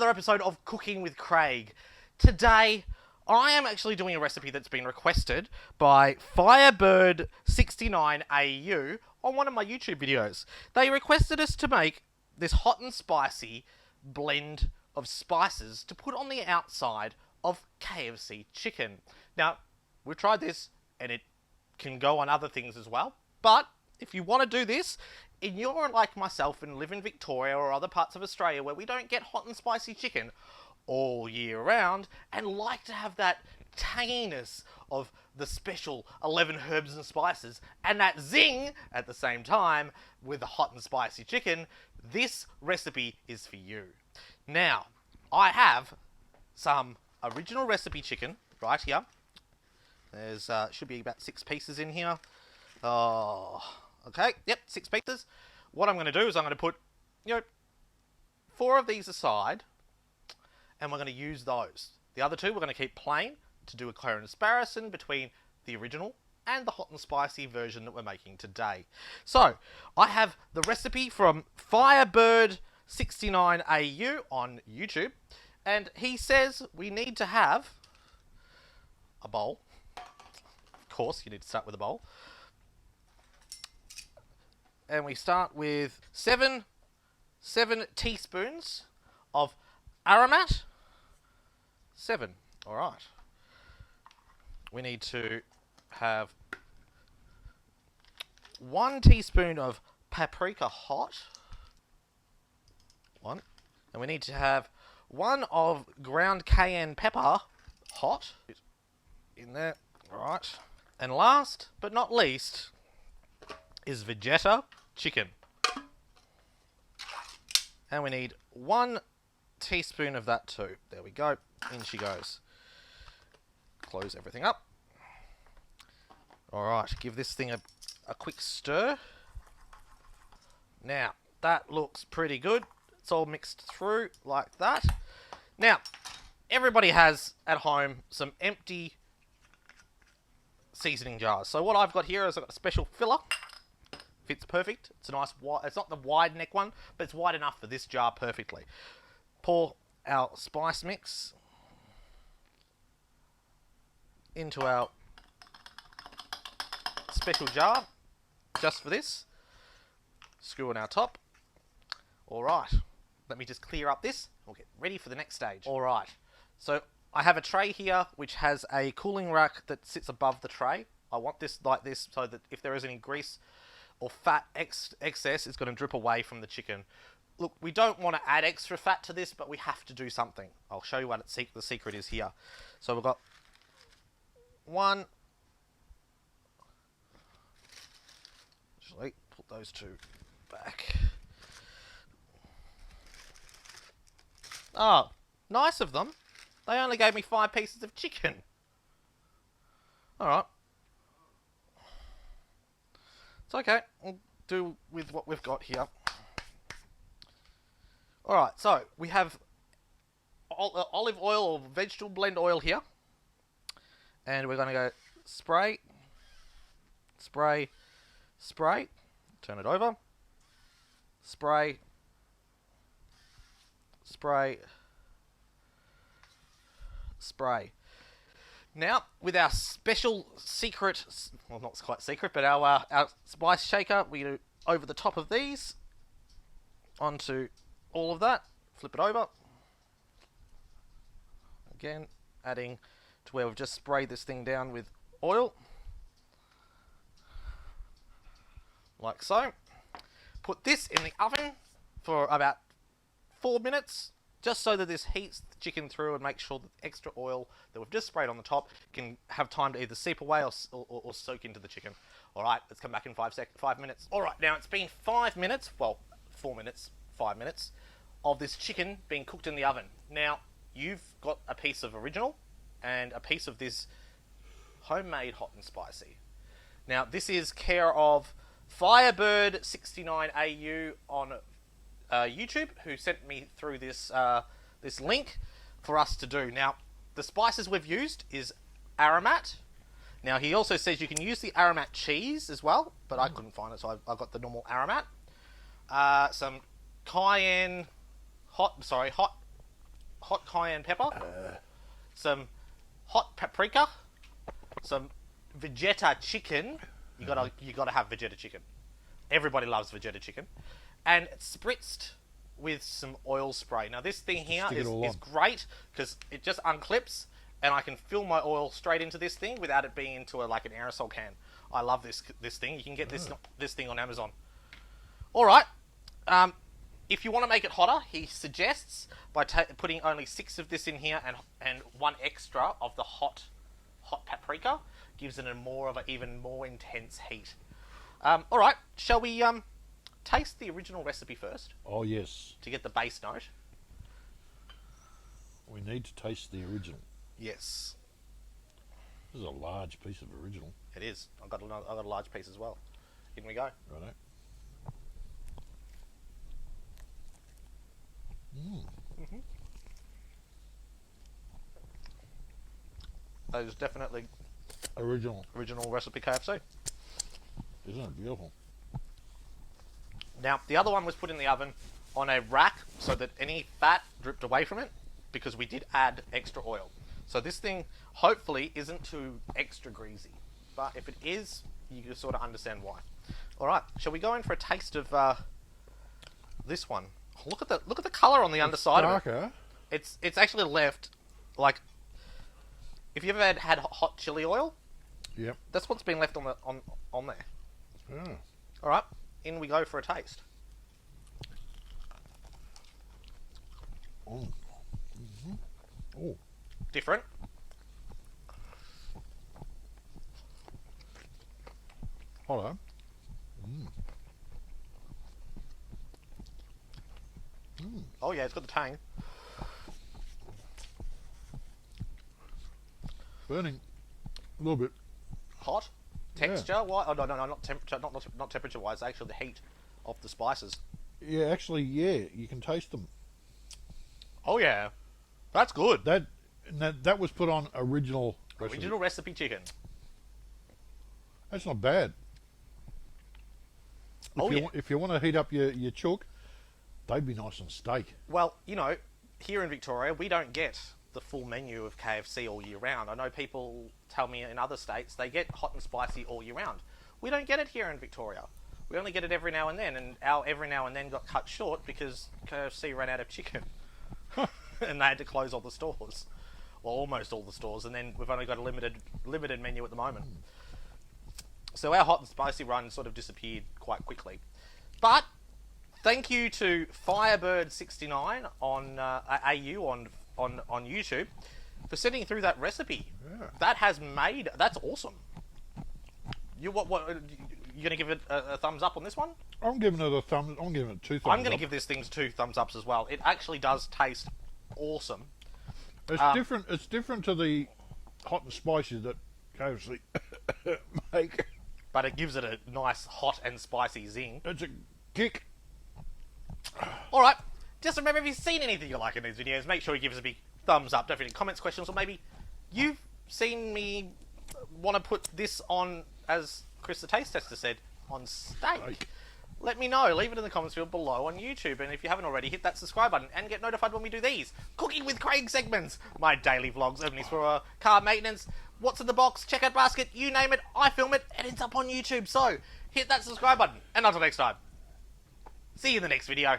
another episode of Cooking with Craig. Today, I am actually doing a recipe that's been requested by Firebird69AU on one of my YouTube videos. They requested us to make this hot and spicy blend of spices to put on the outside of KFC chicken. Now, we've tried this and it can go on other things as well, but if you want to do this, and you're like myself and live in Victoria or other parts of Australia where we don't get hot and spicy chicken all year round and like to have that tanginess of the special 11 herbs and spices and that zing at the same time with the hot and spicy chicken, this recipe is for you. Now, I have some original recipe chicken right here. There's should be about 6 pieces in here. Oh, okay, yep, 6 pieces. What I'm going to do is I'm going to put, 4 of these aside, and we're going to use those. The other 2 we're going to keep plain to do a comparison between the original and the hot and spicy version that we're making today. So, I have the recipe from Firebird69AU on YouTube, and he says we need to have a bowl. Of course, you need to start with a bowl. And we start with 7 teaspoons of aromat. 7. All right. We need to have 1 teaspoon of paprika hot. 1. And we need to have 1 of ground cayenne pepper hot. In there. All right. And last but not least is Vegeta chicken. And we need 1 teaspoon of that too. There we go. In she goes. Close everything up. Alright, give this thing a quick stir. Now, that looks pretty good. It's all mixed through like that. Now, everybody has at home some empty seasoning jars. So what I've got here is I've got a special filler. Fits perfect. It's a nice wide, it's not the wide neck one, but it's wide enough for this jar perfectly. Pour our spice mix into our special jar just for this. Screw on our top. Alright, let me just clear up this. We'll get ready for the next stage. Alright, so I have a tray here which has a cooling rack that sits above the tray. I want this like this so that if there is any grease or fat excess, it's going to drip away from the chicken. Look, we don't want to add extra fat to this, but we have to do something. I'll show you what the secret is here. So we've got 1. Actually, put those 2 back. Oh, nice of them. They only gave me 5 pieces of chicken. Alright. It's okay. We'll do with what we've got here. Alright, so we have olive oil or vegetable blend oil here. And we're going to go spray, spray, spray. Turn it over. Spray, spray, spray. Now, with our special secret, well, not quite secret, but our spice shaker, we do over the top of these, onto all of that, flip it over. Again, adding to where we've just sprayed this thing down with oil. Like so. Put this in the oven for about 4 minutes. Just so that this heats the chicken through and makes sure that the extra oil that we've just sprayed on the top can have time to either seep away or soak into the chicken. Alright, let's come back in 5 minutes. Alright, now it's been 5 minutes, well, 4 minutes, 5 minutes, of this chicken being cooked in the oven. Now, you've got a piece of original and a piece of this homemade hot and spicy. Now, this is care of Firebird69AU on YouTube, who sent me through this this link for us to do. Now, the spices we've used is aromat. Now, he also says you can use the aromat cheese as well, but I couldn't find it, so I've got the normal aromat. Some cayenne, hot hot cayenne pepper, some hot paprika, some Vegeta chicken. You gotta have Vegeta chicken. Everybody loves Vegeta chicken, and spritzed with some oil spray. Now this thing here is great because it just unclips, and I can fill my oil straight into this thing without it being into like an aerosol can. I love this thing. You can get this thing on Amazon. All right. If you want to make it hotter, he suggests by putting only 6 of this in here and 1 extra of the hot paprika gives it even more intense heat. All right, shall we taste the original recipe first? Oh yes. To get the base note. We need to taste the original. Yes. This is a large piece of original. It is. I've got a large piece as well. In we go. Righto. That is definitely original recipe KFC. Isn't it beautiful? Now, the other one was put in the oven on a rack so that any fat dripped away from it because we did add extra oil. So this thing hopefully isn't too extra greasy. But if it is, you can sort of understand why. All right, shall we go in for a taste of this one? Look at the color on the underside darker. of it. It's actually left like if you've ever had hot chili oil. Yep. That's what's been left on there. Yeah. All right, in we go for a taste. Oh. Oh. Different. Hold on. Oh yeah, it's got the tang. Burning a little bit. Hot. Texture? Yeah. Why? Oh no, not temperature. Not temperature wise. Actually, the heat of the spices. Yeah, actually, yeah, you can taste them. Oh yeah, that's good. That was put on original recipe chicken. That's not bad. If you want to heat up your chook, they'd be nice on steak. Well, you know, here in Victoria, we don't get the full menu of KFC all year round. I know people tell me in other states they get hot and spicy all year round. We don't get it here in Victoria. We only get it every now and then, and our every now and then got cut short because KFC ran out of chicken. And they had to close all the stores. Well, almost all the stores, and then we've only got a limited menu at the moment. So our hot and spicy run sort of disappeared quite quickly. But thank you to Firebird69 on AU on YouTube for sending through that recipe. Yeah. That's awesome. You gonna give it a thumbs up on this one? I'm giving it 2 thumbs up. I'm gonna give this thing 2 thumbs ups as well. It actually does taste awesome. It's different. It's different to the hot and spicy that KFC make. But it gives it a nice hot and spicy zing. It's a kick. All right. Just remember, if you've seen anything you like in these videos, make sure you give us a big thumbs up. Don't forget any comments, questions, or maybe you've seen me want to put this on, as Chris the Taste Tester said, on steak. Let me know. Leave it in the comments field below on YouTube. And if you haven't already, hit that subscribe button and get notified when we do these Cooking with Craig segments. My daily vlogs, only for car maintenance, what's in the box, checkout basket, you name it, I film it, and it's up on YouTube. So hit that subscribe button. And until next time, see you in the next video.